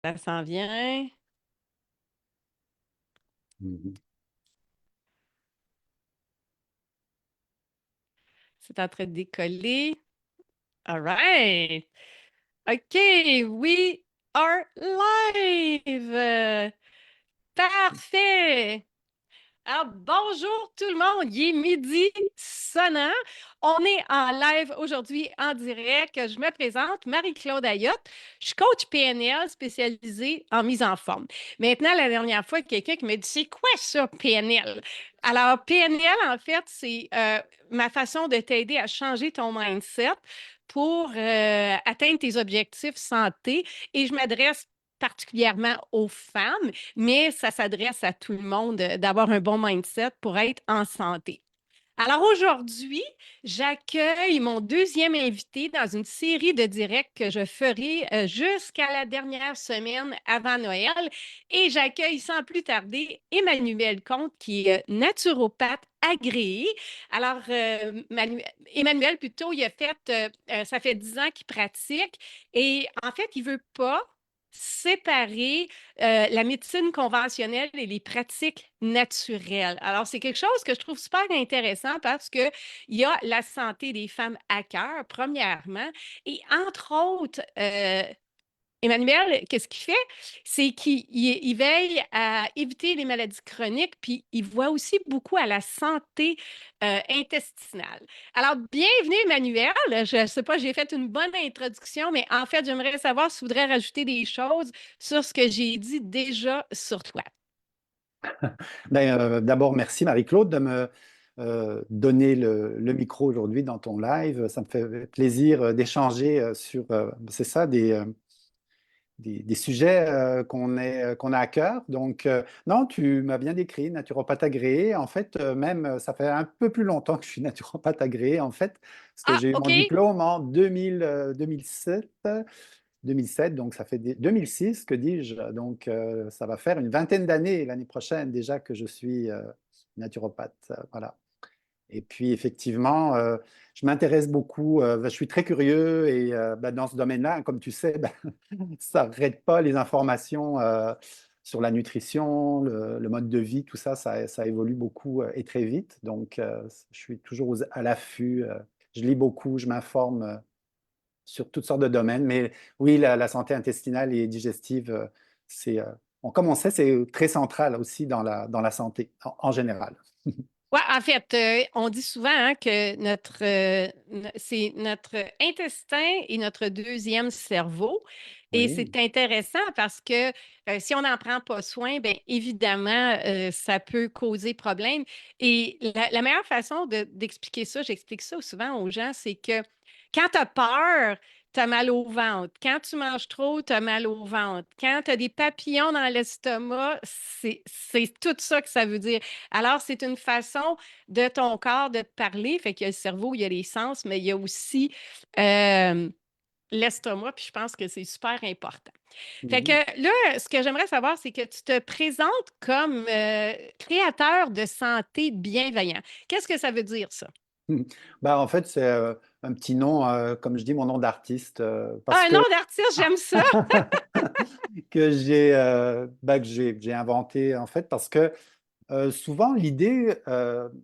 Ça s'en vient. Mhm. C'est en train de décoller. All right. OK, we are live. Parfait. Alors, bonjour tout le monde. Il est midi sonnant. On est en live aujourd'hui en direct. Je me présente, Marie-Claude Ayotte. Je suis coach PNL spécialisée en mise en forme. Maintenant, la dernière fois, quelqu'un qui m'a dit, c'est quoi ça, PNL? Alors, PNL, en fait, c'est ma façon de t'aider à changer ton mindset pour atteindre tes objectifs santé. Et je m'adresse particulièrement aux femmes, mais ça s'adresse à tout le monde d'avoir un bon mindset pour être en santé. Alors aujourd'hui, j'accueille mon deuxième invité dans une série de directs que je ferai jusqu'à la dernière semaine avant Noël. Et j'accueille sans plus tarder Emmanuel Comte, qui est naturopathe agréé. Alors, Emmanuel, plutôt, il a fait, ça fait 10 ans qu'il pratique et en fait, il ne veut pas séparer la médecine conventionnelle et les pratiques naturelles. Alors, c'est quelque chose que je trouve super intéressant parce qu'il y a la santé des femmes à cœur, premièrement, et entre autres, Emmanuel, qu'est-ce qu'il fait? C'est qu'il veille à éviter les maladies chroniques, puis il voit aussi beaucoup à la santé intestinale. Alors, bienvenue, Emmanuel. Je ne sais pas, j'ai fait une bonne introduction, mais en fait, j'aimerais savoir si tu voudrais rajouter des choses sur ce que j'ai dit déjà sur toi. D'abord, merci Marie-Claude de me donner le micro aujourd'hui dans ton live. Ça me fait plaisir d'échanger sur, c'est ça, des sujets qu'on a à cœur. Donc, non, tu m'as bien décrit, naturopathe agréé. En fait, même, ça fait un peu plus longtemps que je suis naturopathe agréé, en fait, parce que Ah, j'ai eu mon OK. diplôme en 2007, donc ça fait 2006, que dis-je. Donc, ça va faire une vingtaine d'années l'année prochaine déjà que je suis naturopathe. Voilà. Et puis, effectivement, je m'intéresse beaucoup, je suis très curieux et dans ce domaine-là, comme tu sais, ça n'arrête pas les informations sur la nutrition, le mode de vie, tout ça, ça évolue beaucoup et très vite. Donc, je suis toujours à l'affût, je lis beaucoup, je m'informe sur toutes sortes de domaines. Mais oui, la santé intestinale et digestive, c'est, comme on sait, c'est très central aussi dans la santé en général. Ouais, en fait, on dit souvent hein, que c'est notre intestin et notre deuxième cerveau. Et Oui. c'est intéressant parce que si on n'en prend pas soin, bien évidemment, ça peut causer problème. Et la meilleure façon d'expliquer ça, j'explique ça souvent aux gens, c'est que quand tu as peur, tu as mal au ventre. Quand tu manges trop, tu as mal au ventre. Quand tu as des papillons dans l'estomac, c'est tout ça que ça veut dire. Alors, c'est une façon de ton corps de te parler. Fait qu'il y a le cerveau, il y a les sens, mais il y a aussi euh, l'estomac, puis je pense que c'est super important. Fait que Mhm. là, ce que j'aimerais savoir, c'est que tu te présentes comme créateur de santé bienveillant. Qu'est-ce que ça veut dire, ça? En fait, c'est un petit nom, comme je dis, mon nom d'artiste, Ah, parce un nom que d'artiste, j'aime ça. que j'ai inventé, en fait, parce que souvent, l'idée,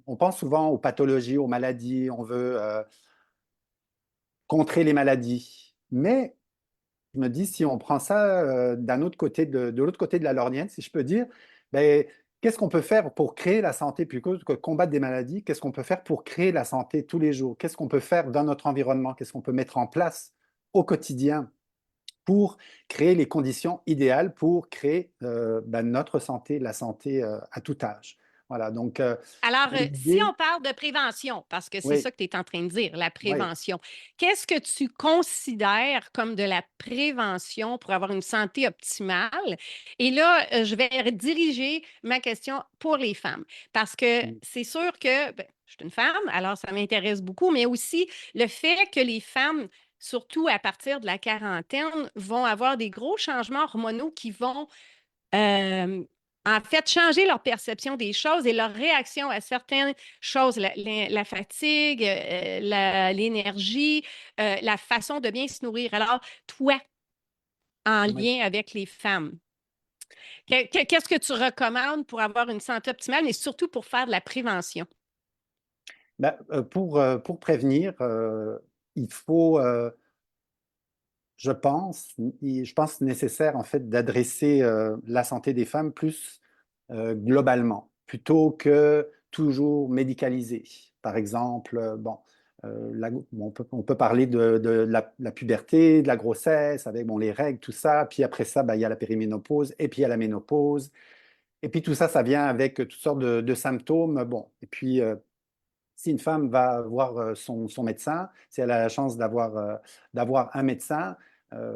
on pense souvent aux pathologies, aux maladies, on veut contrer les maladies. Mais je me dis, si on prend ça d'un autre côté, de l'autre côté de la lorgnette, si je peux dire, ben, qu'est-ce qu'on peut faire pour créer la santé plutôt que combattre des maladies? Qu'est-ce qu'on peut faire pour créer la santé tous les jours? Qu'est-ce qu'on peut faire dans notre environnement? Qu'est-ce qu'on peut mettre en place au quotidien pour créer les conditions idéales pour créer notre santé, la santé à tout âge? Voilà, donc Alors, si l'idée, on parle de prévention, parce que c'est oui, ça que tu es en train de dire, la oui. prévention, qu'est-ce que tu considères comme de la prévention pour avoir une santé optimale? Et là, je vais diriger ma question pour les femmes, parce que c'est sûr que ben, je suis une femme, alors ça m'intéresse beaucoup, mais aussi le fait que les femmes, surtout à partir de la quarantaine, vont avoir des gros changements hormonaux qui vont euh, en fait, changer leur perception des choses et leur réaction à certaines choses, la fatigue, l'énergie, la façon de bien se nourrir. Alors, toi, en Oui. lien avec les femmes. Qu'est-ce que tu recommandes pour avoir une santé optimale, mais surtout pour faire de la prévention? Ben, pour prévenir, il faut, je pense nécessaire en fait d'adresser la santé des femmes plus globalement, plutôt que toujours médicaliser. Par exemple, bon, on peut parler de la puberté, de la grossesse, avec bon, les règles, tout ça. Puis après ça, ben, il y a la périménopause et puis il y a la ménopause. Et puis tout ça, ça vient avec toutes sortes de symptômes. Bon, et puis si une femme va voir son médecin, si elle a la chance d'avoir un médecin,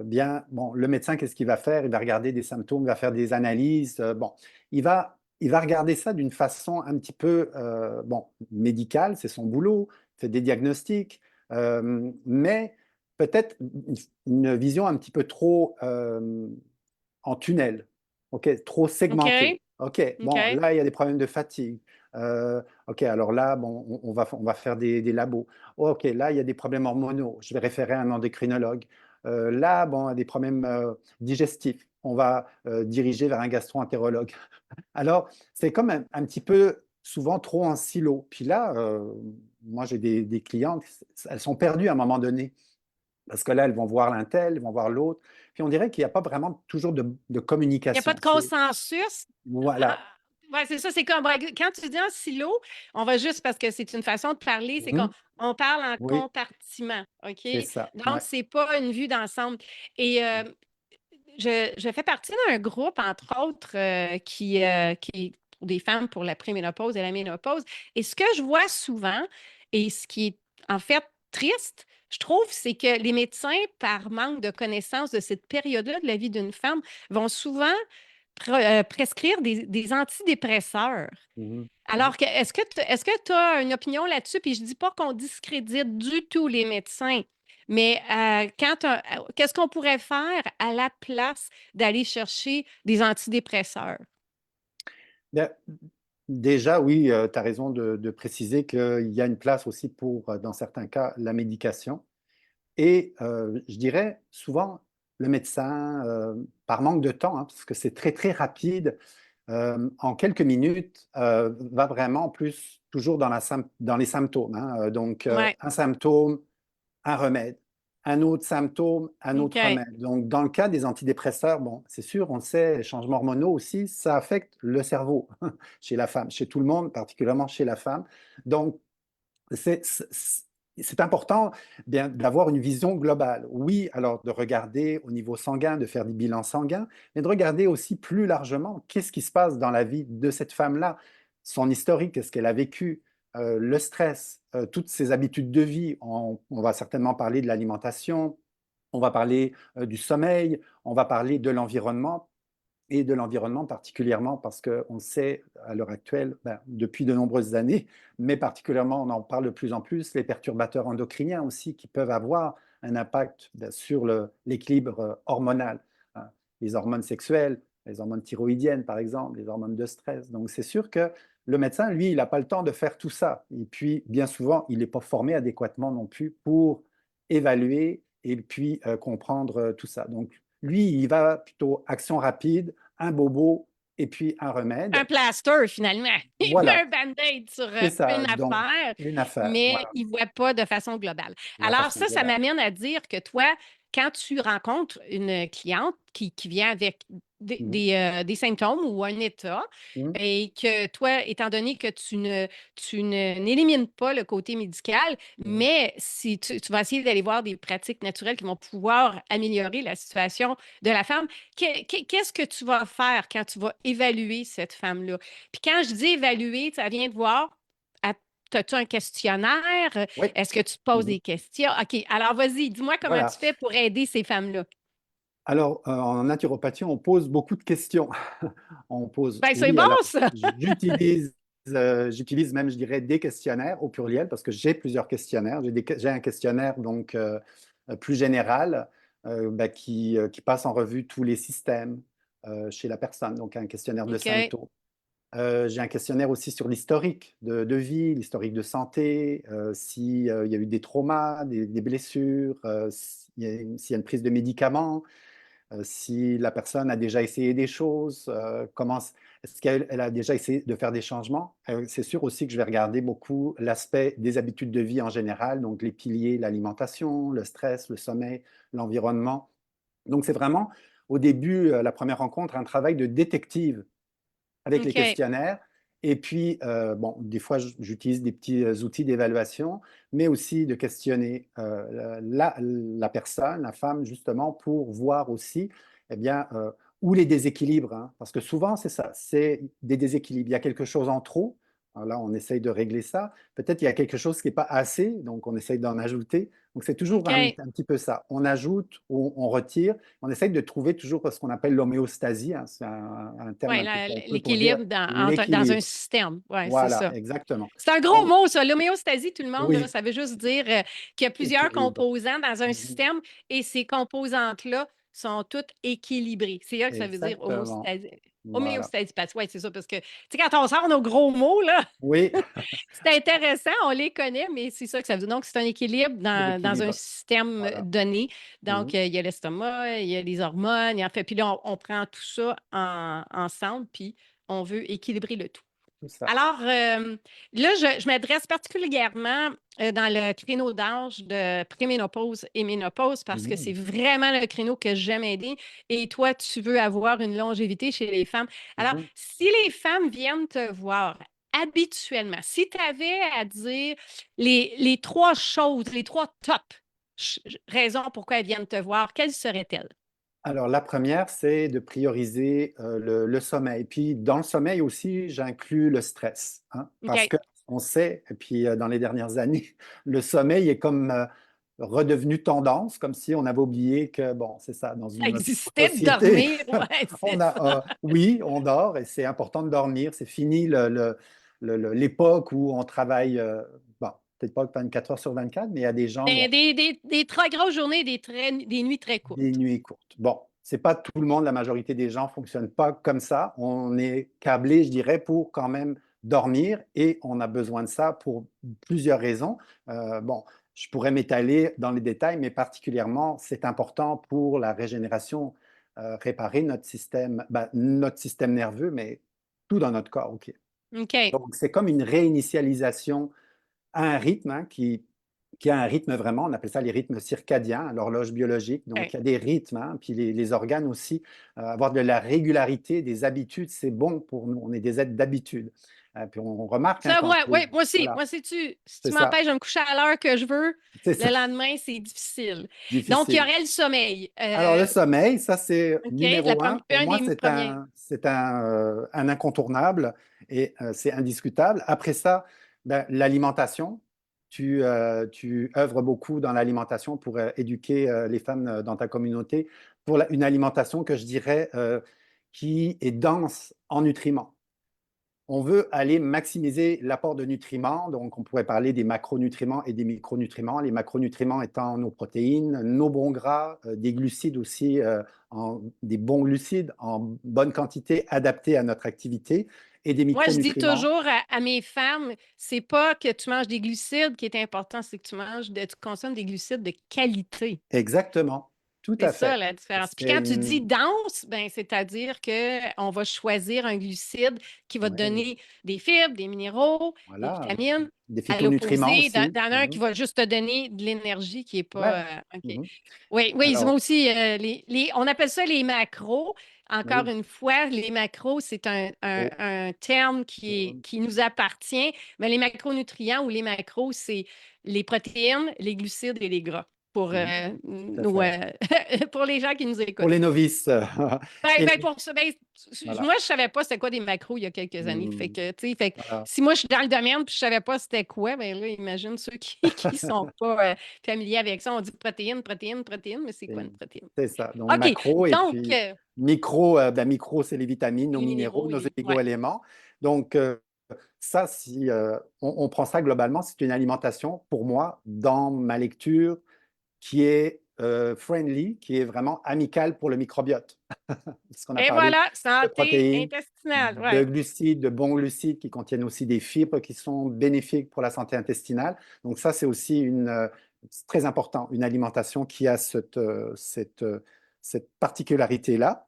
bien, bon, le médecin, qu'est-ce qu'il va faire? Il va regarder des symptômes, il va faire des analyses. Bon, il va regarder ça d'une façon un petit peu, bon, médicale, c'est son boulot, il fait des diagnostics, mais peut-être une vision un petit peu trop en tunnel, ok, trop segmenté. OK? Ok, bon, OK? là, il y a des problèmes de fatigue. Ok, alors là, bon, on va faire des labos. Ok, là, il y a des problèmes hormonaux. Je vais référer à un endocrinologue. Là, bon, il y a des problèmes digestifs. On va diriger vers un gastro-entérologue. Alors, c'est comme un petit peu souvent trop en silo. Puis là, moi, j'ai des clientes, elles sont perdues à un moment donné. Parce que là, elles vont voir l'un tel, elles vont voir l'autre. Puis on dirait qu'il n'y a pas vraiment toujours de Il n'y a pas communication. de consensus. Voilà. Ah, ouais, c'est ça, c'est comme quand tu dis en silo, on va juste parce que c'est une façon de parler, c'est qu'on Mhm. on parle en Oui, compartiments, OK? c'est ça. Donc, Ouais. c'est pas une vue d'ensemble. Et je fais partie d'un groupe, entre autres, qui est pour des femmes pour la préménopause et la ménopause. Et ce que je vois souvent, et ce qui est en fait triste, je trouve, c'est que les médecins, par manque de connaissance de cette période-là de la vie d'une femme, vont souvent prescrire des antidépresseurs. Mhm. Alors, est-ce que tu as une opinion là-dessus? Puis je dis pas qu'on discrédite du tout les médecins, mais qu'est-ce qu'on pourrait faire à la place d'aller chercher des antidépresseurs? Bien, déjà, oui, tu as raison de préciser qu'il y a une place aussi pour, dans certains cas, la médication. Et je dirais souvent, le médecin, par manque de temps, hein, parce que c'est très, très rapide, en quelques minutes, va vraiment plus toujours dans les symptômes, hein. Donc, Ouais, un symptôme, un remède. Un autre symptôme, un autre OK. remède. Donc, dans le cas des antidépresseurs, bon, c'est sûr, on le sait, les changements hormonaux aussi, ça affecte le cerveau chez la femme, chez tout le monde, particulièrement chez la femme. Donc, c'est c'est- c'est important bien d'avoir une vision globale. Oui, alors de regarder au niveau sanguin, de faire des bilans sanguins, mais de regarder aussi plus largement qu'est-ce qui se passe dans la vie de cette femme-là, son historique, qu'est-ce qu'elle a vécu, le stress, toutes ses habitudes de vie. On va certainement parler de l'alimentation, on va parler du sommeil, on va parler de l'environnement et de l'environnement particulièrement parce qu'on sait à l'heure actuelle, ben, depuis de nombreuses années, mais particulièrement on en parle de plus en plus, les perturbateurs endocriniens aussi qui peuvent avoir un impact ben, sur l'équilibre hormonal, hein. Les hormones sexuelles, les hormones thyroïdiennes par exemple, les hormones de stress. Donc c'est sûr que le médecin, lui, il n'a pas le temps de faire tout ça. Et puis, bien souvent, il n'est pas formé adéquatement non plus pour évaluer et puis comprendre tout ça. Donc, lui, il va plutôt action rapide, un bobo et puis un Un remède. plaster, finalement. Il met un Voilà, band-aid sur c'est ça. une Donc, affaire, une affaire, mais voilà, il ne voit pas de façon globale. la Alors, façon ça globale. m'amène à dire que toi, quand tu rencontres une cliente qui vient avec Mhm, des symptômes ou un état, mhm, et que toi, étant donné que n'élimines pas le côté médical, mhm. mais si tu vas essayer d'aller voir des pratiques naturelles qui vont pouvoir améliorer la situation de la femme, qu'est-ce que tu vas faire quand tu vas évaluer cette femme-là? Puis quand je dis évaluer, ça vient de voir, as-tu un questionnaire? Oui, Est-ce que tu te poses mhm, des questions? OK, alors vas-y, dis-moi comment voilà. tu fais pour aider ces femmes-là. Alors, en naturopathie, on pose beaucoup de questions. On pose, Ben, c'est oui, bon, alors ça! j'utilise même, je dirais, des questionnaires au pluriel parce que j'ai plusieurs questionnaires. J'ai un questionnaire donc plus général bah, qui passe en revue tous les systèmes chez la personne, donc un questionnaire de OK, symptômes. J'ai un questionnaire aussi sur l'historique de vie, l'historique de santé, s'il y a eu des traumas, des blessures, s'il y a une prise de médicaments. si la personne a déjà essayé des choses, est-ce qu'elle a déjà essayé de faire des changements. C'est sûr aussi que je vais regarder beaucoup l'aspect des habitudes de vie en général, donc les piliers, l'alimentation, le stress, le sommeil, l'environnement. Donc c'est vraiment au début, la première rencontre, un travail de détective avec les OK. questionnaires. Et puis, bon, des fois, j'utilise des petits outils d'évaluation, mais aussi de questionner la personne, la femme, justement, pour voir aussi, eh bien, où les déséquilibres, hein, parce que souvent, c'est ça, c'est des déséquilibres. Il y a quelque chose en trop. Alors là, on essaye de régler ça. Peut-être il y a quelque chose qui n'est pas assez, donc on essaye d'en ajouter. Donc c'est toujours OK. un petit peu ça. On ajoute ou on retire. On essaye de trouver toujours ce qu'on appelle l'homéostasie, hein, c'est un terme Oui, un peu pompeux pour dire l'équilibre dans un l'équilibre. système. Oui, c'est Voilà, ça. exactement. C'est un gros Donc, mot, ça. L'homéostasie, tout le monde, là, oui, ça veut juste dire qu'il y a plusieurs équilibre. composants dans un Mhm. système et ces composantes-là sont toutes équilibrées. C'est là que ça veut dire Exactement. Voilà. homéostasie. Oui, c'est ça, parce que, tu sais, quand on sort nos gros mots, là, Oui, c'est intéressant, on les connaît, mais c'est ça que ça veut dire. Donc, c'est un équilibre c'est dans un l'équilibre. système Voilà. donné. Donc, Mhm. il y a l'estomac, il y a les hormones, et en fait, puis là, on prend tout ça ensemble, puis on veut équilibrer le tout. Tout ça. Alors, là, je m'adresse particulièrement dans le créneau d'âge de préménopause et ménopause parce que c'est Mhm. vraiment le créneau que j'aime aider. Et toi, tu veux avoir une longévité chez les femmes. Alors, Mhm. si les femmes viennent te voir habituellement, si tu avais à dire les trois choses, les trois raisons pourquoi elles viennent te voir, quelles seraient-elles? Alors, la première, c'est de prioriser le sommeil. Puis, dans le sommeil aussi, j'inclus le stress, hein, parce OK. qu'on sait, et puis dans les dernières années, le sommeil est comme redevenu tendance, comme si on avait oublié que, bon, c'est ça, dans Ça notre existait de société, dormir. Ouais, c'est on ça. a, oui, on dort et c'est important de dormir. C'est fini l'époque où on travaille, bon, peut-être pas 24 heures sur 24, mais il y a des gens, bon, Des très grosses journées, des nuits très des courtes. nuits courtes. Bon, c'est pas tout le monde, la majorité des gens ne fonctionnent pas comme ça. On est câblé, je dirais, pour quand même dormir et on a besoin de ça pour plusieurs raisons. Bon, je pourrais m'étaler dans les détails, mais particulièrement, c'est important pour la régénération, réparer notre système nerveux, mais tout dans notre corps. Ok. OK. Donc, c'est comme une réinitialisation à un rythme, hein, qui a un rythme vraiment, on appelle ça les rythmes circadiens, l'horloge biologique. Donc, OK. il y a des rythmes, hein, puis les organes aussi. Avoir de la régularité, des habitudes, c'est bon pour nous. On est des êtres d'habitude. Puis on remarque, hein, Ça, quand ouais, moi aussi. voilà, Moi, si c'est tu ça, m'empêches de me coucher à l'heure que je veux, c'est le ça, lendemain, c'est difficile. Donc, il y difficile. aurait le sommeil. Alors, le sommeil, ça, c'est OK, numéro un. Pour un moi, des premiers. c'est un incontournable et c'est indiscutable. Après ça, ben, l'alimentation. Tu œuvres beaucoup dans l'alimentation pour éduquer les femmes dans ta communauté pour une alimentation que je dirais qui est dense en nutriments. On veut aller maximiser l'apport de nutriments, donc on pourrait parler des macronutriments et des micronutriments. Les macronutriments étant nos protéines, nos bons gras, des glucides aussi, des bons glucides en bonne quantité adaptés à notre activité, et des Moi, je dis micronutriments. toujours à mes femmes, c'est pas que tu manges des glucides qui est important, c'est que tu consommes des glucides de qualité. Exactement, tout C'est à ça fait. la différence. Puis C'est quand tu dis une... dense, ben, c'est-à-dire qu'on va choisir un glucide qui va te ouais, donner des fibres, des minéraux, des voilà, vitamines, des à phytonutriments l'opposé aussi. d'un un qui Mhm. va juste te donner de l'énergie qui n'est Ouais. pas. OK. Mhm. Oui, oui, moi Alors, aussi, on appelle ça les macros. Encore oui, une fois, les macros, c'est pro. un terme qui nous appartient, mais les macronutriments ou les macros, c'est les protéines, les glucides et les gras pour, Mhm. Tout à fait. pour les gens qui nous Pour écoutent. les novices. Ben, Et ben, pour ça, ben, voilà. moi, je savais pas c'était quoi des macros il y a quelques années. Fait Mhm. que, tu sais, fait que Voilà. si moi, je suis dans le domaine puis je savais pas c'était quoi, ben là, imagine ceux qui qui sont pas familiers avec ça. On dit protéines, protéines, protéines, mais c'est quoi une C'est protéine? c'est ça. Donc OK. macro et Donc, puis micro, ben, micro, c'est les vitamines, nos les minéraux, minéraux, nos ouais. oligo-éléments. Donc ça, si on prend ça globalement, c'est une alimentation pour moi dans ma lecture qui est friendly, qui est vraiment amicale pour le microbiote. Parce qu'on a Et parlé voilà, de santé protéines, intestinale, de ouais. glucides, de bons glucides qui contiennent aussi des fibres qui sont bénéfiques pour la santé intestinale. Donc ça, c'est aussi c'est très important, une alimentation qui a cette particularité-là.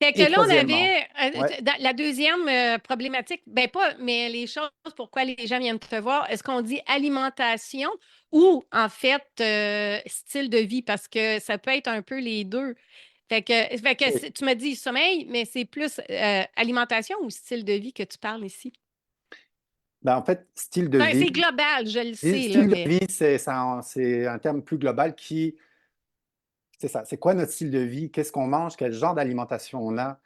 Fait que Et là, on troisièmement, avait ouais, la deuxième problématique, ben pas, mais les choses pourquoi les gens viennent te voir, est-ce qu'on dit alimentation ou en fait style de vie? Parce que ça peut être un peu les deux. Fait que oui. tu m'as dit sommeil, mais c'est plus alimentation ou style de vie que tu parles ici? Ben, en fait, style de Ben, vie, c'est global, je le et sais, là, style de mais vie, c'est un terme plus global qui, c'est ça, c'est quoi notre style de vie, qu'est-ce qu'on mange, quel genre d'alimentation on a,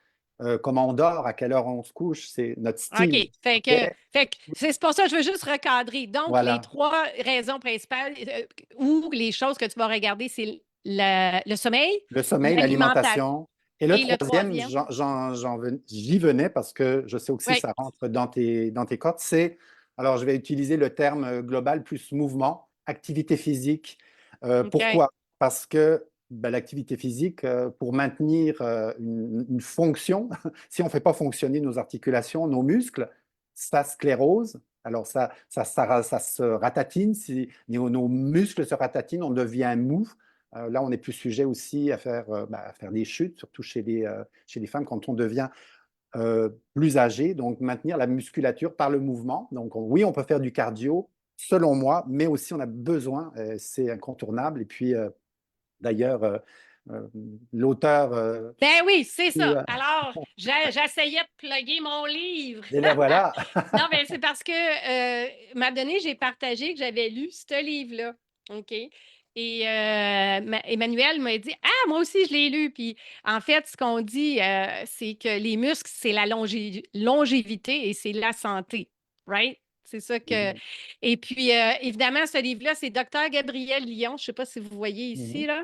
comment on dort, à quelle heure on se couche, c'est notre OK. style. Fait que, OK? c'est pour ça que je veux juste recadrer. Donc, les Voilà. trois raisons principales ou les choses que tu vas regarder, c'est le sommeil, Le sommeil, l'alimentation l'alimentation. Et le et le troisième, troisième. j'y venais parce que je sais aussi que Oui. ça rentre dans tes cordes, c'est, alors je vais utiliser le terme global plus mouvement, activité physique. OK. Pourquoi? Parce que ben, l'activité physique, pour maintenir une fonction, si on ne fait pas fonctionner nos articulations, nos muscles, ça sclérose. Alors ça se ratatine, si nos muscles se ratatinent, on devient mou. Là, on est plus sujet aussi à faire des chutes, surtout chez les femmes quand on devient plus âgé. Donc, maintenir la musculature par le mouvement. Donc, oui, on peut faire du cardio, selon moi, mais aussi on a besoin, c'est incontournable. Et puis, d'ailleurs, euh, l'auteur, Ben oui, c'est tout, ça. Alors, j'essayais de plugger mon livre. et là, voilà. Non, mais c'est parce que m'a donné, j'ai partagé que j'avais lu ce livre-là. OK? Et Emmanuel m'a dit ah, moi aussi, je l'ai lu. Puis, en fait, ce qu'on dit, c'est que les muscles, c'est la longévité et c'est la santé. Right? C'est ça que. Mhm, Et puis, évidemment, ce livre-là, c'est Docteur Gabriel Lyon. Je ne sais pas si vous voyez mhm, ici, là.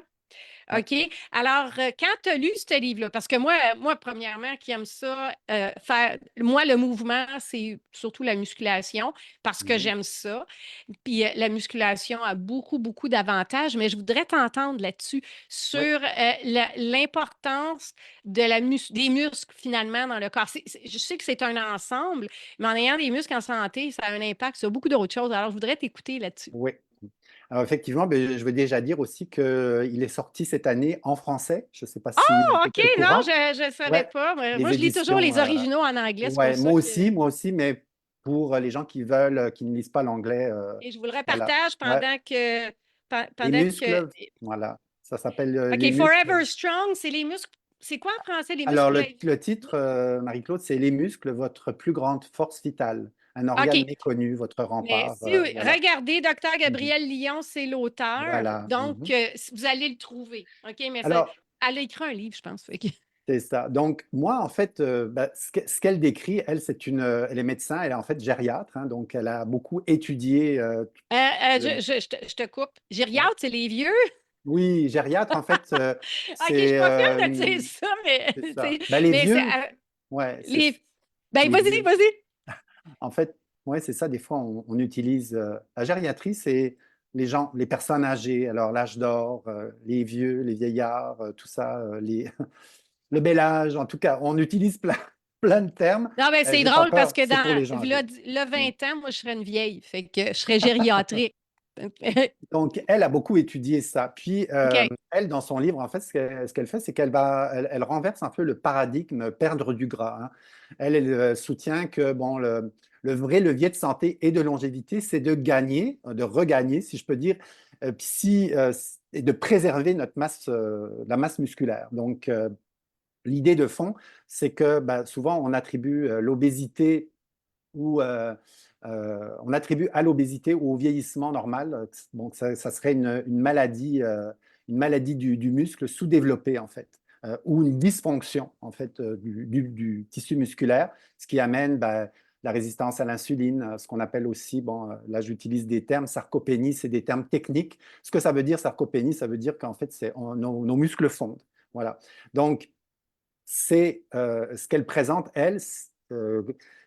ouais, OK. Alors, quand tu as lu ce livre-là, parce que moi, premièrement, qui aime ça, moi, le mouvement, c'est surtout la musculation, parce que mhm, j'aime ça. Puis la musculation a beaucoup, beaucoup d'avantages, mais je voudrais t'entendre là-dessus sur ouais. l'importance des muscles, finalement, dans le corps. Je sais que c'est un ensemble, mais en ayant des muscles en santé, ça a un impact sur beaucoup d'autres choses. Alors, je voudrais t'écouter là-dessus. Oui. Alors effectivement, ben, je veux déjà dire aussi qu'il est sorti cette année en français. Je ne sais pas si Oh, tu OK, es au non, courant. je ne savais Ouais, pas. Moi, les je lis toujours éditions. les originaux en anglais, c'est pour Ouais, ça que. moi aussi, mais pour les gens qui veulent, qui ne lisent pas l'anglais, Et je vous le voilà. repartage Ouais, pendant que. les Pendant que. muscles, voilà. Ça s'appelle les OK, muscles. Forever Strong, c'est les muscles. C'est quoi en français, les muscles Alors, pour la vie? le titre, Marie-Claude, c'est les muscles, votre plus grande force vitale, un organe OK. méconnu, votre Mais rempart. si Voilà. regardez, Docteur Mhm. Gabriel Lyon, c'est l'auteur. Voilà. Donc, Mhm. vous allez le trouver. OK, mais Alors, elle a écrit un livre, je pense. Fait que- c'est ça. Donc, moi, en fait, ce qu'elle décrit, elle, elle est médecin, elle est en fait gériatre, hein, donc elle a beaucoup étudié. Le- je te coupe. ouais. Gériatre, c'est les vieux. Oui, gériatre, en fait, OK, je suis c'est pas fière de dire ça, c'est mais, ça. Ben, les mais c'est vieux, ouais, les. Ben, les vas-y, vieux. vas-y. En fait, ouais, c'est ça. Des fois, on utilise la gériatrie, c'est les gens, les personnes âgées. Alors, l'âge d'or, les vieux, les vieillards, tout ça, le bel âge. En tout cas, on utilise plein, plein de termes. Non, mais c'est J'ai pas drôle parce peur, que c'est pour dans les gens âgés. là, Mm. 20 ans, moi, je serais une vieille. Fait que je serais gériatrique. Donc, elle a beaucoup étudié ça. Puis, OK. elle, dans son livre, en fait, ce qu'elle fait, c'est elle renverse un peu le paradigme perdre du gras, hein. Elle soutient que bon, le vrai levier de santé et de longévité, c'est de gagner, de regagner, si je peux dire, et de préserver notre masse, la masse musculaire. Donc, l'idée de fond, c'est que bah, souvent, on attribue l'obésité ou on attribue à l'obésité ou au vieillissement normal. Donc, ça serait une maladie du muscle sous-développé, en fait, ou une dysfonction, en fait, du tissu musculaire, ce qui amène bah, la résistance à l'insuline, ce qu'on appelle aussi, bon, là j'utilise des termes, sarcopénie, c'est des termes techniques. Ce que ça veut dire, sarcopénie, ça veut dire qu'en fait, nos muscles fondent. Voilà. Donc, c'est ce qu'elle présente, elle,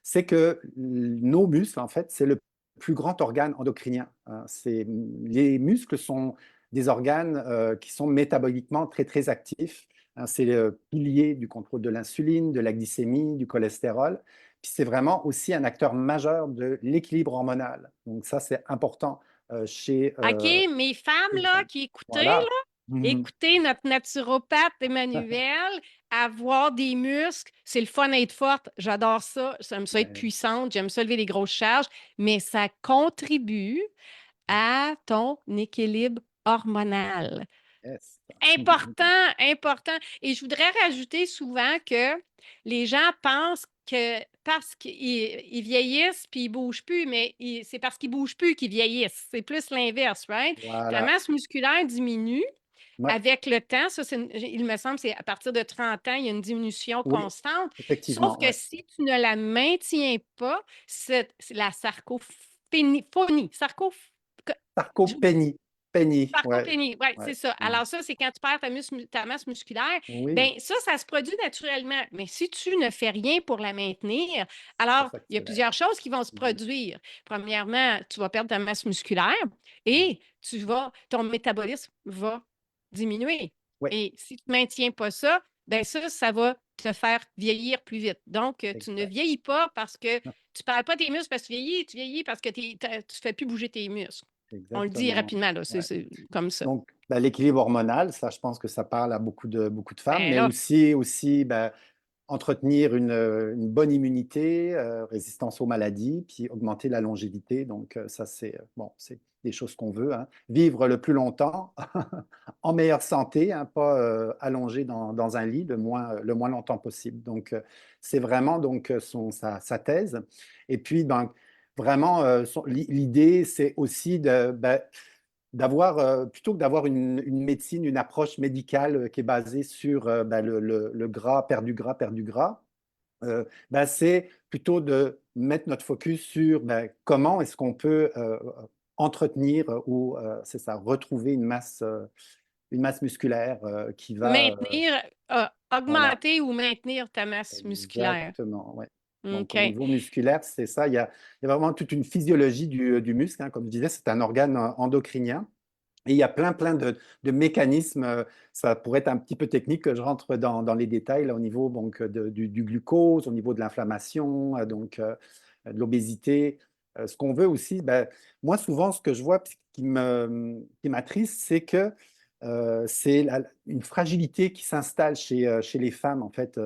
c'est que nos muscles, en fait, c'est le plus grand organe endocrinien, hein. Les muscles sont des organes qui sont métaboliquement très, très actifs, hein. C'est le pilier du contrôle de l'insuline, de la glycémie, du cholestérol. Puis c'est vraiment aussi un acteur majeur de l'équilibre hormonal. Donc ça, c'est important chez OK, mes femmes, les là, femmes. qui écoutaient, Voilà. Mhm. Écouter notre naturopathe Emmanuel, avoir des muscles, c'est le fun d'être forte. J'adore ça. J'aime ça être Ouais. puissante. J'aime ça lever des grosses charges. Mais ça contribue à ton équilibre hormonal. Yes. Important, important. Et je voudrais rajouter souvent que les gens pensent que parce qu'ils vieillissent puis ils bougent plus, mais c'est parce qu'ils bougent plus qu'ils vieillissent. C'est plus l'inverse, right? Ta Voilà. masse musculaire diminue Ouais. avec le temps. Ça, il me semble, c'est à partir de 30 ans, il y a une diminution Oui, constante. Sauf effectivement. que Ouais. si tu ne la maintiens pas, c'est la sarcopénie. Sarcopénie. Pénie. Ouais. Sarcopénie, oui, Ouais. c'est ça. Mhm. Alors ça, c'est quand tu perds ta masse musculaire. Oui, Bien, ça se produit naturellement. Mais si tu ne fais rien pour la maintenir, ça alors il y a s'accélère. plusieurs choses qui vont se Mhm. produire. Premièrement, tu vas perdre ta masse musculaire Mhm. et ton métabolisme va diminuer. Oui, Et si tu ne maintiens pas ça, bien ça va te faire vieillir plus vite. Donc, tu ne exact. vieillis pas parce que tu ne perds pas tes muscles parce que tu vieillis parce que tu ne fais plus bouger tes muscles. On le dit Exactement. rapidement, là, Ouais. c'est comme ça. Donc, bah, l'équilibre hormonal, ça, je pense que ça parle à beaucoup de femmes, Ben mais là, aussi bah, entretenir une bonne immunité, résistance aux maladies, puis augmenter la longévité. Donc, ça, c'est bon, c'est des choses qu'on veut, hein. Vivre le plus longtemps, en meilleure santé, hein, pas allongé dans un lit le moins longtemps possible. Donc, c'est vraiment donc, sa thèse. Et puis, ben, vraiment, l'idée, c'est aussi d'avoir, plutôt que d'avoir une médecine, une approche médicale qui est basée sur ben, le gras, perdu gras, ben, c'est plutôt de mettre notre focus sur ben, comment est-ce qu'on peut entretenir ou, c'est ça, retrouver une masse musculaire qui va, maintenir, voilà, augmenter ou maintenir ta masse musculaire. exactement, ouais. Donc, OK. au niveau musculaire, c'est ça. Il y a vraiment toute une physiologie du muscle, hein. Comme je disais, c'est un organe endocrinien. Et il y a plein de mécanismes. Ça pourrait être un petit peu technique que je rentre dans les détails là, au niveau donc, du glucose, au niveau de l'inflammation, donc de l'obésité. Ce qu'on veut aussi, ben, moi souvent ce que je vois qui m'attriste, c'est que c'est une fragilité qui s'installe chez les femmes en fait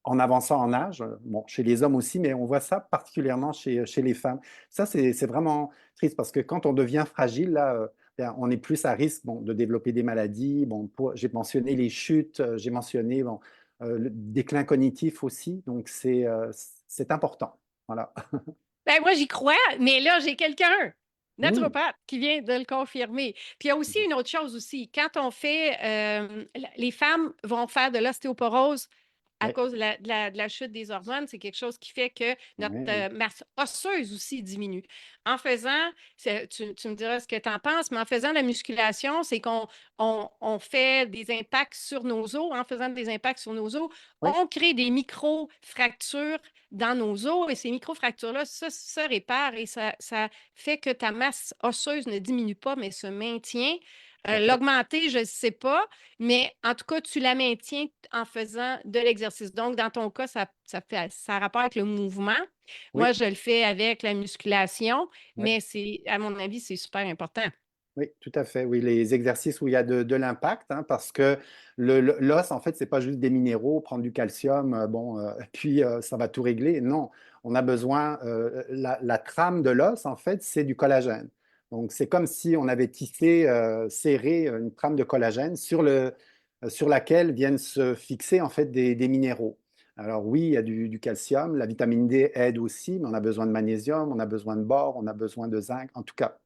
en avançant en âge. Bon, chez les hommes aussi, mais on voit ça particulièrement chez les femmes. Ça, c'est vraiment triste parce que quand on devient fragile, là, ben, on est plus à risque bon, de développer des maladies. Bon, j'ai mentionné les chutes, j'ai mentionné bon, le déclin cognitif aussi. Donc, c'est important. Voilà. Ben, moi, j'y crois, mais là, j'ai quelqu'un, Mmh. naturopathe, qui vient de le confirmer. Puis il y a aussi une autre chose aussi. Quand on fait, les femmes vont faire de l'ostéoporose à Oui, cause de la chute des hormones, c'est quelque chose qui fait que notre oui, masse osseuse aussi diminue. En faisant, tu me diras ce que tu en penses, mais en faisant de la musculation, c'est qu'on fait des impacts sur nos os. En faisant des impacts sur nos os, oui, on crée des micro-fractures dans nos os et ces micro-fractures-là se réparent et ça fait que ta masse osseuse ne diminue pas, mais se maintient. tout à fait. L'augmenter, je ne sais pas, mais en tout cas, tu la maintiens en faisant de l'exercice. Donc, dans ton cas, ça a rapport avec le mouvement. Oui, Moi, je le fais avec la musculation, oui. mais à mon avis, c'est super important. Oui, tout à fait. Oui, les exercices où il y a de l'impact, hein, parce que l'os, en fait, c'est pas juste des minéraux, prendre du calcium, bon, puis ça va tout régler. Non, on a besoin, la trame de l'os, en fait, c'est du collagène. Donc, c'est comme si on avait tissé, serré une trame de collagène sur laquelle viennent se fixer, en fait, des minéraux. Alors oui, il y a du calcium, la vitamine D aide aussi, mais on a besoin de magnésium, on a besoin de bore, on a besoin de zinc, en tout cas.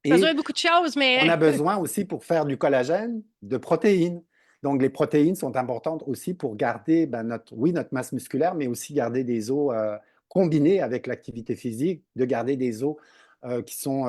Besoin Et de beaucoup de choses, on mais a besoin aussi pour faire du collagène de protéines. Donc, les protéines sont importantes aussi pour garder ben, notre masse musculaire, mais aussi garder des os combinés avec l'activité physique, de garder des os qui sont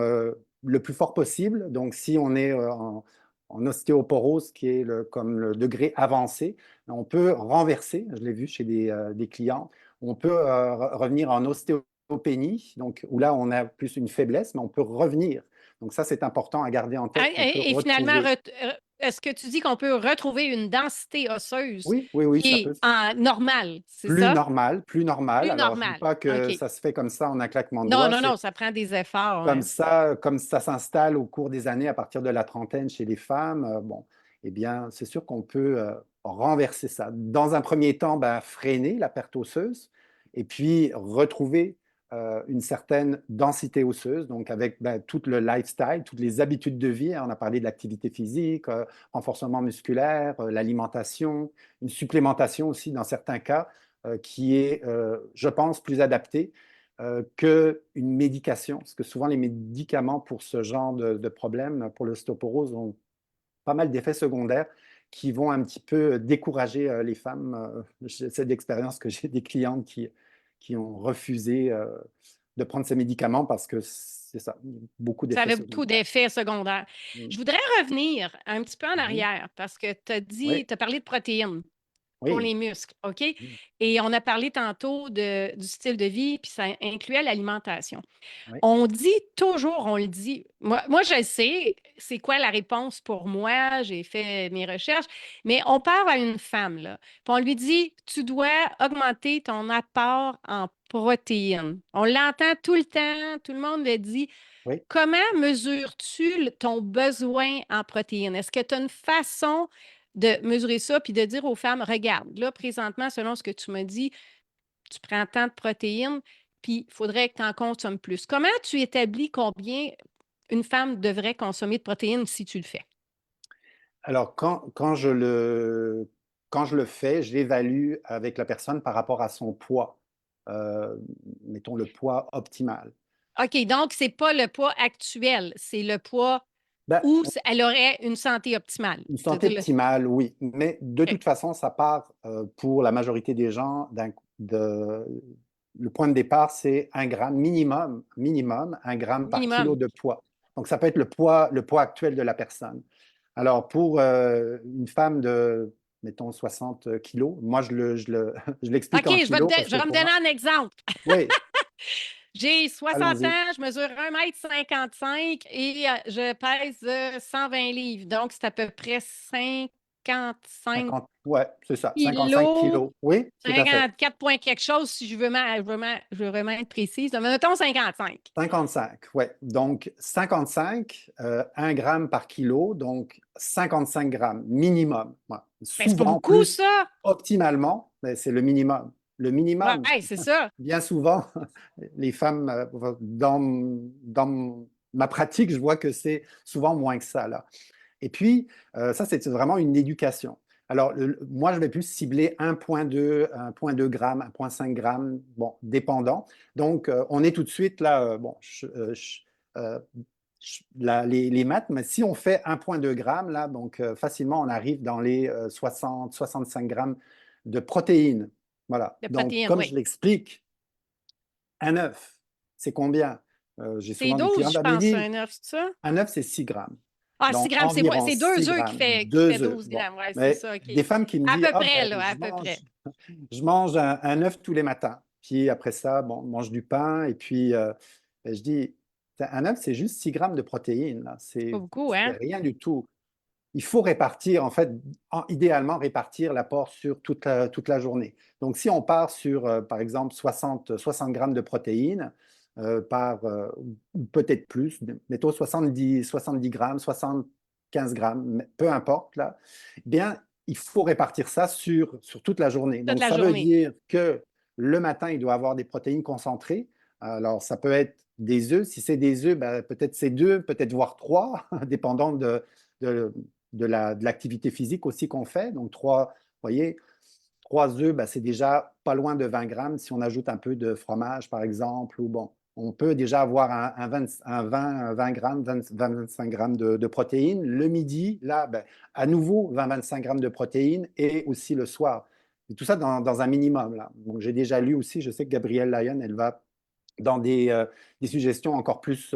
le plus fort possible. Donc, si on est en ostéoporose, qui est comme le degré avancé, on peut renverser, je l'ai vu chez des clients, on peut revenir en ostéopénie, donc, où là, on a plus une faiblesse, mais on peut revenir donc ça, c'est important à garder en tête qu'on peut et finalement, retrouver. est-ce que tu dis qu'on peut retrouver une densité osseuse Oui, oui, oui, ça qui peut. est en normale, c'est ça? Plus normal. Plus Alors, je ne dis normale. pas que OK. ça se fait comme ça en un claquement de Non, doigts. non, C'est non, ça prend des efforts, comme hein. ça, comme ça s'installe au cours des années à partir de la trentaine chez les femmes. Bon, eh bien, c'est sûr qu'on peut renverser ça. Dans un premier temps, ben, freiner la perte osseuse et puis retrouver une certaine densité osseuse, donc avec ben, tout le lifestyle, toutes les habitudes de vie. Hein. On a parlé de l'activité physique, renforcement musculaire, l'alimentation, une supplémentation aussi dans certains cas qui est, je pense, plus adaptée qu'une médication, parce que souvent les médicaments pour ce genre de problème, pour l'ostéoporose, ont pas mal d'effets secondaires qui vont un petit peu décourager les femmes. C'est d'expérience que j'ai des clientes qui ont refusé de prendre ces médicaments parce que c'est ça, beaucoup Ça d'effets avait beaucoup secondaires. d'effets secondaires. Mm. Je voudrais revenir un petit peu en Mhm. arrière parce que tu as dit, Oui, tu as parlé de protéines pour oui, les muscles, OK? mm, Et on a parlé tantôt du style de vie, puis ça incluait l'alimentation. oui, On dit toujours, on le dit. Moi, je sais, c'est quoi la réponse pour moi, j'ai fait mes recherches, mais on parle à une femme, là, puis on lui dit, tu dois augmenter ton apport en protéines. On l'entend tout le temps, tout le monde le dit. oui. Comment mesures-tu ton besoin en protéines? Est-ce que tu as une façon de mesurer ça puis de dire aux femmes, regarde, là, présentement, selon ce que tu m'as dit, tu prends tant de protéines, puis il faudrait que tu en consommes plus. Comment tu établis combien une femme devrait consommer de protéines si tu le fais? Alors, quand je le fais, je l'évalue avec la personne par rapport à son poids, euh, mettons le poids optimal. OK, donc c'est pas le poids actuel, c'est le poids Ben, où elle aurait une santé optimale. une santé C'est-à-dire optimale, oui, mais de OK, toute façon, ça part pour la majorité des gens le point de départ, c'est un gramme minimum, un gramme par kilo minimum. de poids. Donc, ça peut être le poids actuel de la personne. Alors, pour une femme de, mettons, 60 kilos, moi, je l'explique OK, en kilos parce je que vais me pour donner moi, un exemple. oui, J'ai 60 allons-y. ans, je mesure 1,55 m et je pèse 120 livres. Donc, c'est à peu près 55 Ouais, c'est ça, 55 kilos, kilos. Oui, tout à fait. 54 points quelque chose, si je veux vraiment être précise. Mais mettons 55. 55, ouais. Donc, 55, 1 gramme par kilo, donc 55 grammes minimum. Ouais. Mais c'est pas Souvent, beaucoup, plus ça. optimalement, mais c'est le minimum. Le minimum, Ouais, c'est ça. bien souvent, les femmes, dans ma pratique, je vois que c'est souvent moins que ça, là. Et puis, ça, c'est vraiment une éducation. Alors, moi, je vais plus cibler 1,2 grammes, 1,5 grammes, bon, dépendant. Donc, on est tout de suite là, bon, euh, les maths, mais si on fait 1,2 grammes, là, donc facilement, on arrive dans les 65 grammes de protéines. Voilà. De Donc, protéines, comme je oui. l'explique, un œuf, c'est combien? J'ai C'est souvent des 12, clients je qui me pense, disent, un œuf, c'est ça? un œuf, c'est 6 grammes. Ah, 6 Donc, grammes, environ c'est 6 deux œufs grammes, qui fait 2 œufs. 12 Bon, grammes. Ouais, c'est mais ça, OK. des femmes qui me À disent, peu ah, près, ben, là, à peu près. je mange un œuf tous les matins. Puis après ça, bon, on mange du pain. Et puis, ben, je dis, un œuf, c'est juste 6 grammes de protéines. Là. C'est pas beaucoup, C'est hein? rien du tout. Il faut répartir, en fait, idéalement, répartir l'apport sur toute la journée. Donc, si on part sur, par exemple, 60 grammes de protéines, ou peut-être plus, mettons 70 grammes, 75 grammes, peu importe, là, eh bien, il faut répartir ça sur toute la journée. Toute Donc, la ça veut journée. dire que le matin, il doit avoir des protéines concentrées. Alors, ça peut être des œufs. Si c'est des œufs, ben, peut-être c'est deux, peut-être voire trois, dépendant de, de l'activité physique aussi qu'on fait. Donc, vous voyez, 3 œufs, ben, c'est déjà pas loin de 20 grammes. Si on ajoute un peu de fromage, par exemple, ou bon, on peut déjà avoir un 20 grammes, 25 grammes de protéines. Le midi, là, ben, à nouveau, 20-25 grammes de protéines et aussi le soir. Et tout ça dans un minimum. Là. Donc, j'ai déjà lu aussi, je sais que Gabrielle Lyon, elle va dans des suggestions encore plus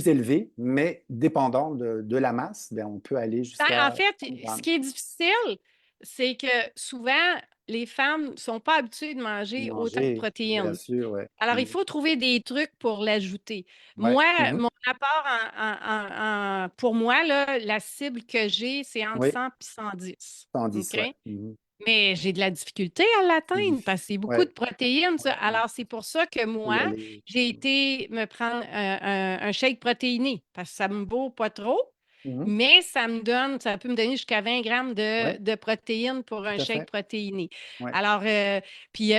élevées, mais dépendant de la masse, ben, on peut aller Ben, en jusqu'à fait, 30 ce grammes. qui est difficile, c'est que souvent, les femmes ne sont pas habituées de manger autant de Manger, bien protéines. sûr, ouais. Alors, il faut trouver des trucs pour l'ajouter. Ouais. Moi, Mhm. mon apport pour moi, là, la cible que j'ai, c'est entre Oui, 100 et 110. 110, OK? ouais. Mhm. Mais j'ai de la difficulté à C'est l'atteindre parce que difficile. c'est beaucoup de Ouais, protéines, ça. ouais, ouais. Alors, c'est pour ça que Faut y moi, aller. j'ai été me prendre un shake protéiné parce que ça me vaut pas trop, Mhm. mais ça peut me donner jusqu'à 20 grammes Ouais, de protéines pour tout un à shake fait. protéiné. Ouais. Alors, puis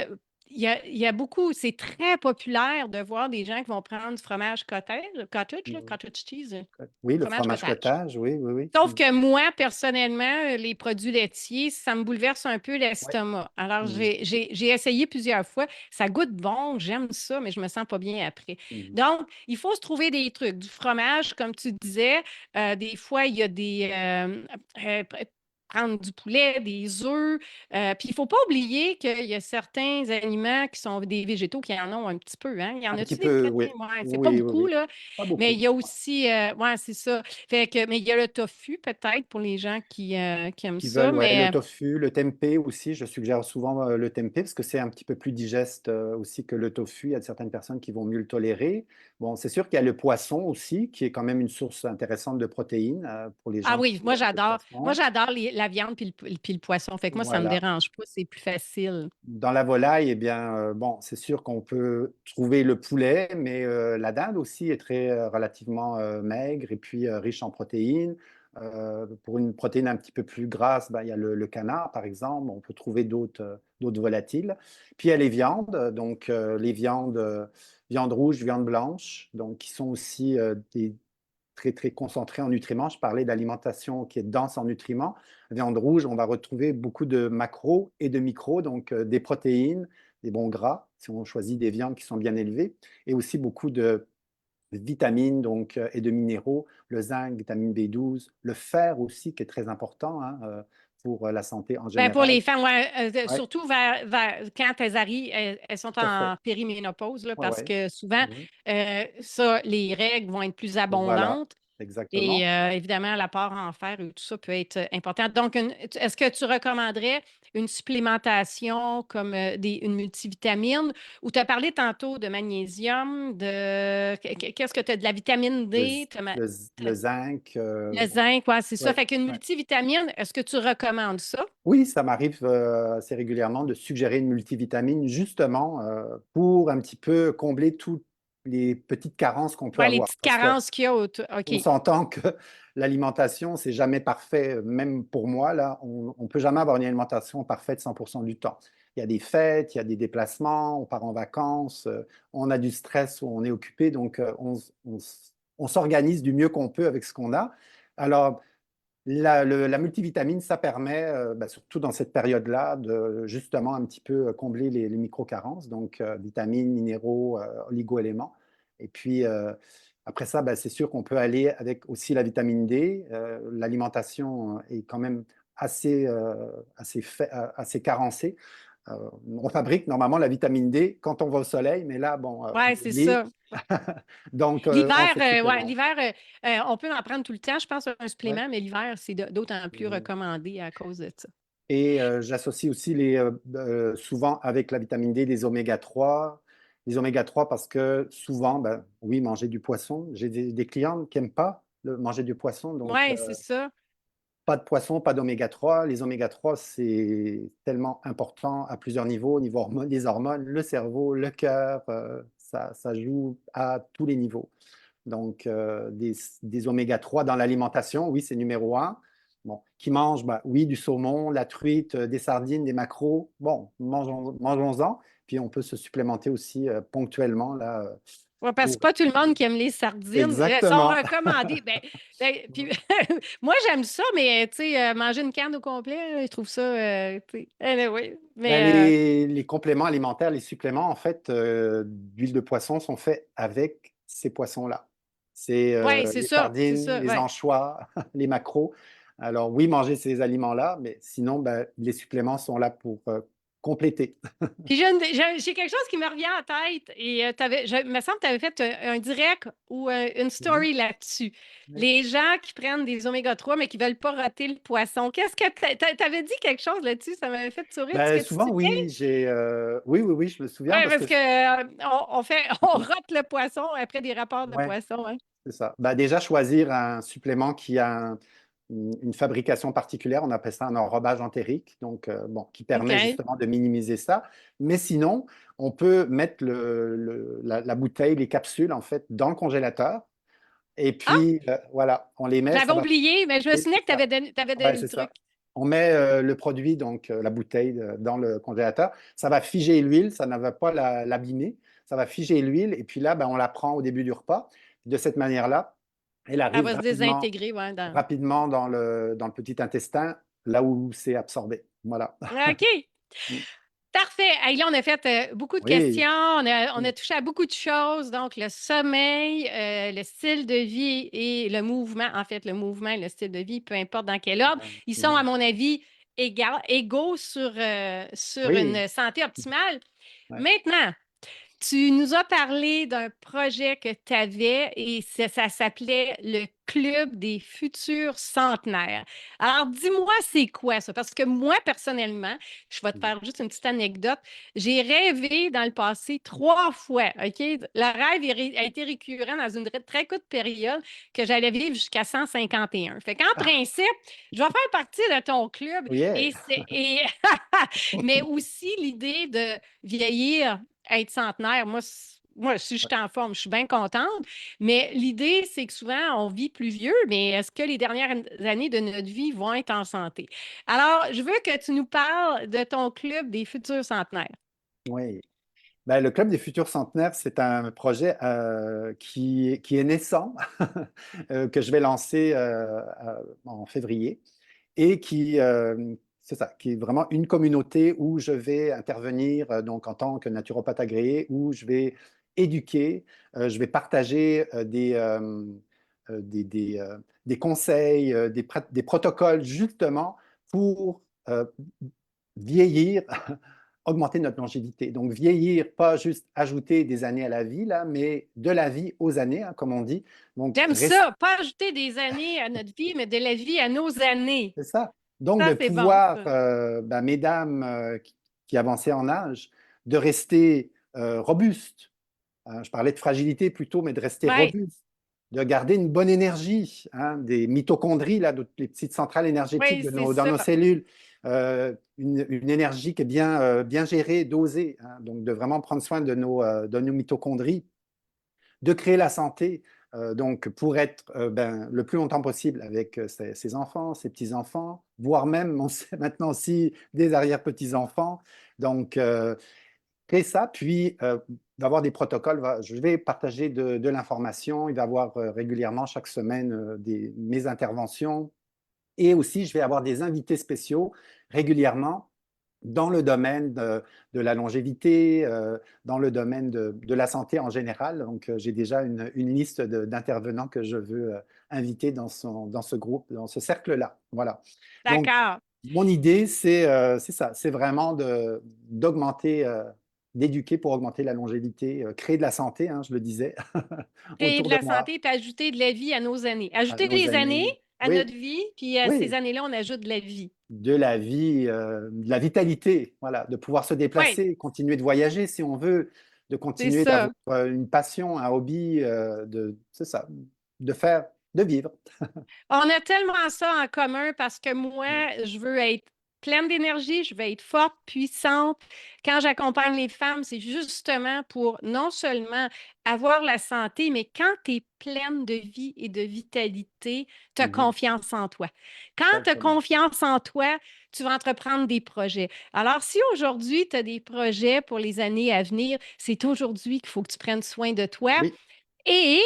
il y a beaucoup, c'est très populaire de voir des gens qui vont prendre du fromage cottage, là, Mhm. cottage cheese, Oui, le fromage fromage cottage. cottage, oui, oui, oui. Sauf Mhm. que moi, personnellement, les produits laitiers, ça me bouleverse un peu Ouais. l'estomac. Alors, Mhm. j'ai essayé plusieurs fois. Ça goûte bon, j'aime ça, mais je me sens pas bien après. Mhm. Donc, il faut se trouver des trucs. Du fromage, comme tu disais, des fois, il y a euh, pr- prendre du poulet, des œufs. Puis, il ne faut pas oublier qu'il y a certains aliments qui sont des végétaux qui en ont un petit peu, hein. Il y en Un petit a-tu des peu, oui. protéines? Ouais, c'est pas Oui, oui, beaucoup, oui. là. Pas Mais beaucoup. il y a aussi, ouais, c'est ça. Fait que, mais il y a le tofu, peut-être, pour les gens qui aiment Qui ça. veulent, ouais, le Mais tofu, le tempeh aussi. Je suggère souvent le tempeh parce que c'est un petit peu plus digeste aussi que le tofu. Il y a certaines personnes qui vont mieux le tolérer. Bon, c'est sûr qu'il y a le poisson aussi, qui est quand même une source intéressante de protéines pour les ah gens oui, qui moi aiment le j'adore. Moi poisson. j'adore la viande puis le poisson. Fait que moi, ça me Voilà. dérange pas, c'est plus facile. Dans la volaille, eh bien, bon, c'est sûr qu'on peut trouver le poulet, mais la dinde aussi est très relativement maigre et puis riche en protéines. Pour une protéine un petit peu plus grasse, ben, il y a le canard, par exemple. On peut trouver d'autres volatiles. Puis il y a les viandes, donc les viandes, viande rouge, viande blanche, donc qui sont aussi des très, très concentré en nutriments. Je parlais d'alimentation qui est dense en nutriments. Viande rouge, on va retrouver beaucoup de macros et de micros, donc des protéines, des bons gras, si on choisit des viandes qui sont bien élevées, et aussi beaucoup de vitamines donc, et de minéraux, le zinc, vitamine B12, le fer aussi, qui est très important hein, pour la santé en Ben, pour général. les femmes, ouais, Oui, surtout quand elles arrivent, elles sont tout à fait. en périménopause, là, Ouais, parce ouais. que souvent, Mhm. ça, les règles vont être plus Voilà, abondantes. Et exactement. évidemment, l'apport en fer et tout ça peut être important. Donc, est-ce que tu recommanderais une supplémentation comme une multivitamine ou tu as parlé tantôt de magnésium, qu'est-ce que tu as de la vitamine Le, D, le, le zinc, le zinc, ouais, c'est ça. ouais, Fait qu'une ouais. multivitamine, est-ce que tu recommandes ça? Oui, ça m'arrive assez régulièrement de suggérer une multivitamine justement pour un petit peu combler toutes les petites carences qu'on peut Ouais, les avoir. petites Parce que carences qu'il y a OK. on s'entend que l'alimentation, c'est jamais parfait, même pour moi, là, on ne peut jamais avoir une alimentation parfaite 100% du temps. Il y a des fêtes, il y a des déplacements, on part en vacances, on a du stress ou on est occupé, donc on s'organise du mieux qu'on peut avec ce qu'on a. Alors, la multivitamine, ça permet, bah, surtout dans cette période-là, de justement un petit peu combler les micro-carences, donc vitamines, minéraux, oligo-éléments. Et puis, après ça, bah, c'est sûr qu'on peut aller avec aussi la vitamine D. L'alimentation est quand même assez carencée. On fabrique normalement la vitamine D quand on va au soleil, mais là, bon, on Ouais, c'est oublie. ça. Donc, on L'hiver, se ouais, supplémente. l'hiver, on peut en prendre tout le temps, je pense, un Ouais. supplément, mais l'hiver, c'est d'autant plus Mhm. recommandé à cause de ça. Et j'associe aussi souvent avec la vitamine D des oméga 3. Les oméga 3 parce que souvent, ben, oui, manger du poisson. J'ai des clients qui n'aiment pas manger du poisson, donc Oui, c'est ça. pas de poisson, pas d'oméga 3. Les oméga 3, c'est tellement important à plusieurs niveaux, au niveau hormones, les hormones, le cerveau, le cœur, ça joue à tous les niveaux. Donc, des oméga 3 dans l'alimentation, oui, c'est numéro un. Bon, qui mange, bah, oui, du saumon, la truite, des sardines, des maquereaux. Bon, mangeons-en. Puis on peut se supplémenter aussi ponctuellement là, Ouais, parce que pour... c'est pas tout le monde qui aime les sardines. Elles sont Exactement. recommandées. Puis, moi, j'aime ça, mais tu sais, manger une canne au complet, je trouve ça. Tu sais, oui. Ben, Mais les compléments alimentaires, les suppléments, en fait, d'huile de poisson sont faits avec ces poissons-là. C'est ouais, c'est les ça. C'est sardines, ça. les Ouais. anchois, les maquereaux. Alors oui, manger ces aliments-là, mais sinon, ben, les suppléments sont là compléter. Puis j'ai quelque chose qui me revient en tête et il me semble que tu avais fait un direct ou une Oui, story là-dessus. oui. Les gens qui prennent des oméga 3 mais qui ne veulent pas rater le poisson. Qu'est-ce que tu avais dit quelque chose là-dessus? Ça m'avait fait sourire. Est-ce Ben, que tu souvent, te souviens? oui, oui, oui, oui, je me souviens Oui, parce parce que que on fait on rate le poisson après des rapports de ouais, poisson, hein. c'est ça. Ben, déjà, choisir un supplément qui a une fabrication particulière, on appelle ça un enrobage entérique, donc bon, qui permet OK. justement de minimiser ça. Mais sinon, on peut mettre la bouteille, les capsules, en fait, dans le congélateur. Et Ah, puis, voilà, on les met, j'avais ça va. oublié, mais je me Oui, souvenais c'est que tu ça. avais donné Ouais, le c'est truc. ça. On met le produit, donc la bouteille, dans le congélateur. Ça va figer l'huile, ça ne va pas l'abîmer. Ça va figer l'huile. Et puis là, ben, on la prend au début du repas. De cette manière-là, elle Elle arrive va se désintégrer, ouais, dans. rapidement dans le petit intestin, là où c'est absorbé. Voilà. OK. Parfait. Hey, là, on a fait beaucoup de Oui, questions. On a oui, touché à beaucoup de choses. Donc, le sommeil, le style de vie et le mouvement. En fait, le mouvement et le style de vie, peu importe dans quel ordre, ils sont, à mhm. mon avis, égaux sur Oui, une santé optimale. ouais. Maintenant, tu nous as parlé d'un projet que tu avais et ça s'appelait le Club des futurs centenaires. Alors, dis-moi, c'est quoi ça? Parce que moi, personnellement, je vais te Mhm. faire juste une petite anecdote. J'ai rêvé dans le passé 3 fois, OK? Le rêve a été récurrent dans une très courte période que j'allais vivre jusqu'à 151. Fait qu'en Ah, principe, je vais faire partie de ton club oh yeah. mais aussi l'idée de vieillir être centenaire, moi, si je suis en forme, je suis bien contente. Mais l'idée, c'est que souvent, on vit plus vieux, mais est-ce que les dernières années de notre vie vont être en santé? Alors, je veux que tu nous parles de ton club des futurs centenaires. Oui. Ben, le Club des futurs centenaires, c'est un projet qui est naissant, que je vais lancer en février, et c'est ça, qui est vraiment une communauté où je vais intervenir donc en tant que naturopathe agréé, où je vais éduquer, je vais partager des conseils, des protocoles justement pour vieillir, augmenter notre longévité. Donc vieillir, pas juste ajouter des années à la vie, là, mais de la vie aux années, hein, comme on dit. Donc J'aime ça, pas ajouter des années à notre vie, mais de la vie à nos années. c'est ça. Donc, Ça, de c'est bon, pouvoir, ça. ben, mesdames qui avançaient en âge, de rester robustes. Hein, je parlais de fragilité plutôt, mais de rester Oui, robuste, de garder une bonne énergie, hein, des mitochondries, là, les petites centrales énergétiques oui, c'est dans ça. nos cellules, une énergie qui est bien gérée, dosée, hein, donc de vraiment prendre soin de nos mitochondries, de créer la santé, donc pour être ben, le plus longtemps possible avec ses enfants, ses petits-enfants, voire même on sait maintenant aussi des arrière-petits-enfants. Donc, créer ça, puis d'avoir des protocoles. Je vais partager de l'information, il va y avoir régulièrement chaque semaine mes interventions, et aussi je vais avoir des invités spéciaux régulièrement dans le domaine de la longévité, dans le domaine de la santé en général. Donc, j'ai déjà une liste d'intervenants que je veux inviter dans ce groupe, dans ce cercle-là. Voilà. Donc, D'accord. mon idée, c'est ça, c'est vraiment d'augmenter, d'éduquer pour augmenter la longévité, créer de la santé, hein, je le disais, Créer de autour de la moi, santé puis ajouter de la vie à nos années. à Ajouter nos des années années. à Oui, notre vie, puis à ces oui, années-là, on ajoute de la vie. de la vie, de la vitalité, voilà, de pouvoir se Oui, déplacer, continuer de voyager si on veut, de c'est continuer d'avoir ça. une passion, un hobby, c'est ça, de faire, de vivre. On a tellement ça en commun parce que moi, je veux être pleine d'énergie, je veux être forte, puissante. Quand j'accompagne les femmes, c'est justement pour non seulement avoir la santé, mais quand tu es pleine de vie et de vitalité, tu as Mhm, confiance en toi. Quand tu as exactement. confiance en toi, tu vas entreprendre des projets. Alors, si aujourd'hui, tu as des projets pour les années à venir, c'est aujourd'hui qu'il faut que tu prennes soin de toi. Oui, Et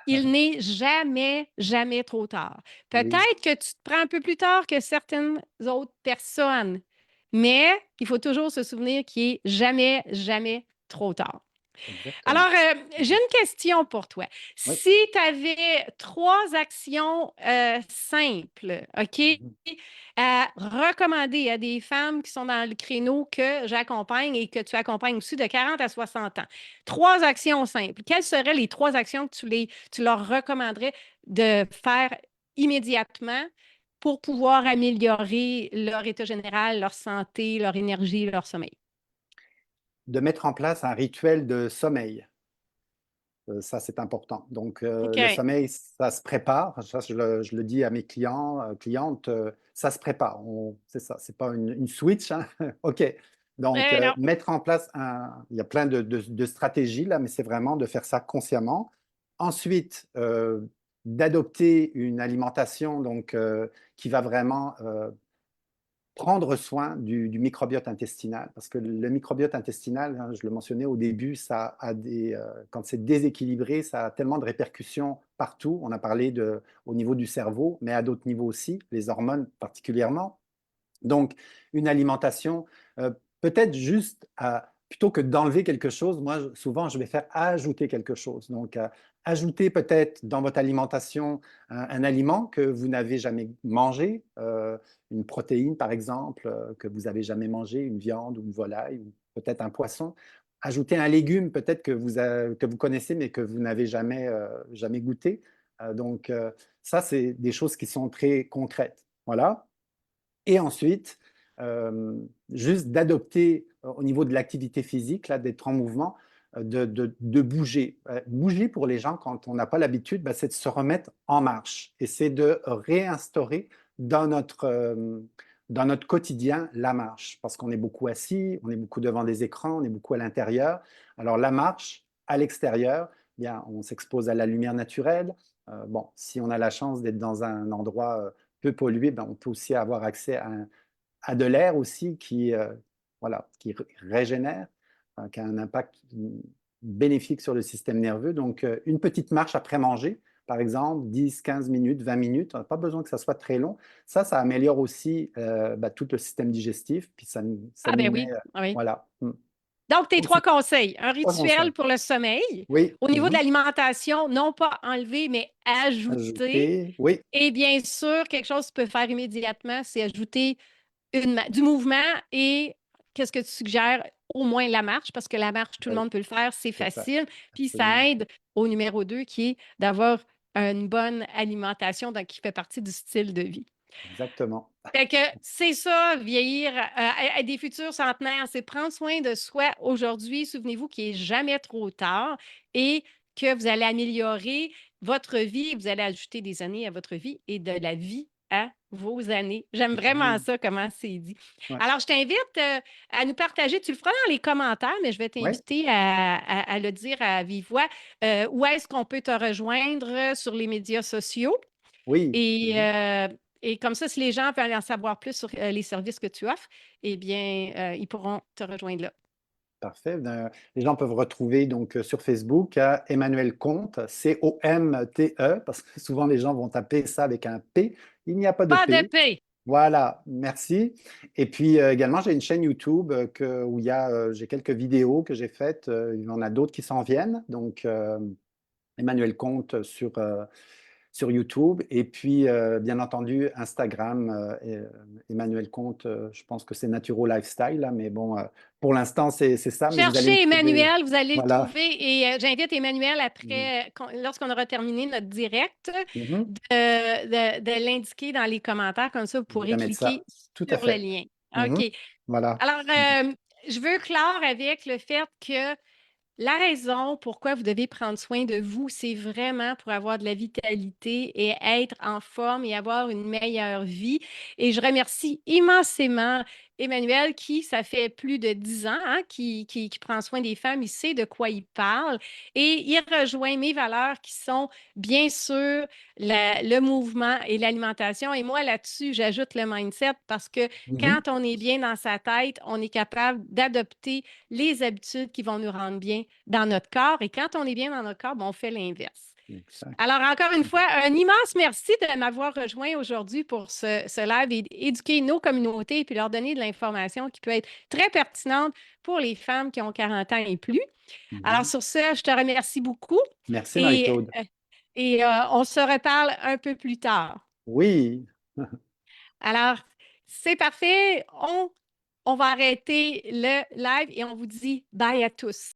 il n'est jamais, jamais trop tard. oui, Peut-être que tu te prends un peu plus tard que certaines autres personnes, mais il faut toujours se souvenir qu'il n'est jamais, jamais trop tard. exactement. Alors, j'ai une question pour toi. Oui. Si tu avais trois actions simples, OK, Mhm. à recommander à des femmes qui sont dans le créneau que j'accompagne et que tu accompagnes aussi de 40 à 60 ans, trois actions simples, quelles seraient les trois actions que tu leur recommanderais de faire immédiatement pour pouvoir améliorer leur état général, leur santé, leur énergie, leur sommeil? De mettre en place un rituel de sommeil. Ça, c'est important. Donc, le OK. sommeil, ça se prépare. Ça, je le dis à mes clients, clientes, ça se prépare. C'est ça, c'est pas une switch, hein. OK. Donc, Non. mettre en place il y a plein de stratégies là, mais c'est vraiment de faire ça consciemment. Ensuite, d'adopter une alimentation donc, qui va vraiment prendre soin du microbiote intestinal, parce que le microbiote intestinal, hein, je le mentionnais au début, quand c'est déséquilibré, ça a tellement de répercussions partout. On a parlé au niveau du cerveau, mais à d'autres niveaux aussi, les hormones particulièrement. Donc, une alimentation, peut-être juste plutôt que d'enlever quelque chose, moi, souvent, je vais faire ajouter quelque chose. Donc, ajouter peut-être dans votre alimentation un aliment que vous n'avez jamais mangé, une protéine, par exemple, que vous n'avez jamais mangé, une viande ou une volaille, ou peut-être un poisson. Ajouter un légume, peut-être que vous connaissez, mais que vous n'avez jamais goûté. Donc, ça, c'est des choses qui sont très concrètes. Voilà. Et ensuite, euh, juste d'adopter au niveau de l'activité physique, là, d'être en mouvement, de bouger. Bouger pour les gens, quand on n'a pas l'habitude, c'est de se remettre en marche et c'est de réinstaurer dans dans notre quotidien la marche, parce qu'on est beaucoup assis, on est beaucoup devant des écrans, on est beaucoup à l'intérieur. Alors la marche à l'extérieur, eh bien, on s'expose à la lumière naturelle. Bon, si on a la chance d'être dans un endroit peu pollué, on peut aussi avoir accès à de l'air aussi voilà, qui régénère, qui a un impact bénéfique sur le système nerveux. Donc, une petite marche après manger, par exemple, 10, 15 minutes, 20 minutes, pas besoin que ça soit très long. Ça améliore aussi tout le système digestif, puis ça Ah nous ben met, oui, ah oui. voilà. Donc, tes Donc, trois c'est conseils. Un trois rituel conseils. pour le sommeil. Oui, Au niveau de l'alimentation, non pas enlever, mais ajouter. ajouter, oui, Et bien sûr, quelque chose que tu peux faire immédiatement, c'est ajouter du mouvement et qu'est-ce que tu suggères? Au moins la marche, parce que la marche, tout le oui, monde peut le faire, c'est c'est ça, facile. Puis absolument. ça aide au numéro 2 qui est d'avoir une bonne alimentation qui fait partie du style de vie. Exactement. Fait que c'est ça, vieillir à des futurs centenaires, c'est prendre soin de soi aujourd'hui. Souvenez-vous qu'il n'est jamais trop tard et que vous allez améliorer votre vie, vous allez ajouter des années à votre vie et de la vie à vos années. J'aime vraiment Oui, ça, comment c'est dit. ouais, Alors, je t'invite à nous partager, tu le feras dans les commentaires, mais je vais ouais, t'inviter à le dire à vive voix. Où est-ce qu'on peut te rejoindre sur les médias sociaux? oui. Et, Mhm. euh, et comme ça, si les gens veulent en savoir plus sur les services que tu offres, eh bien, ils pourront te rejoindre là. Parfait. Les gens peuvent retrouver donc sur Facebook Emmanuel Comte, Comte, parce que souvent les gens vont taper ça avec un P. Il n'y a pas de Pas de P. paix. Voilà, merci. Et puis également, j'ai une chaîne YouTube où j'ai quelques vidéos que j'ai faites. Il y en a d'autres qui s'en viennent. Donc, Emmanuel Comte sur YouTube. Et puis, bien entendu, Instagram, Emmanuel Comte, je pense que c'est Naturo Lifestyle, là, mais bon, pour l'instant, c'est ça, mais vous allez me Cherchez trouver. Emmanuel, vous allez le Voilà. trouver. Et j'invite Emmanuel Mhm. après, lorsqu'on aura terminé notre direct, Mhm. de l'indiquer dans les commentaires. Comme ça, vous Je pourrez vais mettre cliquer ça. Tout à sur le fait. lien. Mhm. OK. Voilà. Alors, Mhm. je veux clore avec le fait que la raison pourquoi vous devez prendre soin de vous, c'est vraiment pour avoir de la vitalité et être en forme et avoir une meilleure vie. Et je remercie immensément Emmanuel qui, ça fait plus de 10 ans, hein, qui prend soin des femmes, il sait de quoi il parle et il rejoint mes valeurs qui sont bien sûr le mouvement et l'alimentation. Et moi, là-dessus, j'ajoute le mindset parce que Mhm. quand on est bien dans sa tête, on est capable d'adopter les habitudes qui vont nous rendre bien dans notre corps. Et quand on est bien dans notre corps, ben, on fait l'inverse. Exact. Alors, encore une fois, un immense merci de m'avoir rejoint aujourd'hui pour ce live et éduquer nos communautés puis leur donner de l'information qui peut être très pertinente pour les femmes qui ont 40 ans et plus. Alors, Mhm. sur ce, je te remercie beaucoup Merci, et, Marie-Claude. on se reparle un peu plus tard. Oui, Alors, c'est parfait. On va arrêter le live et on vous dit bye à tous.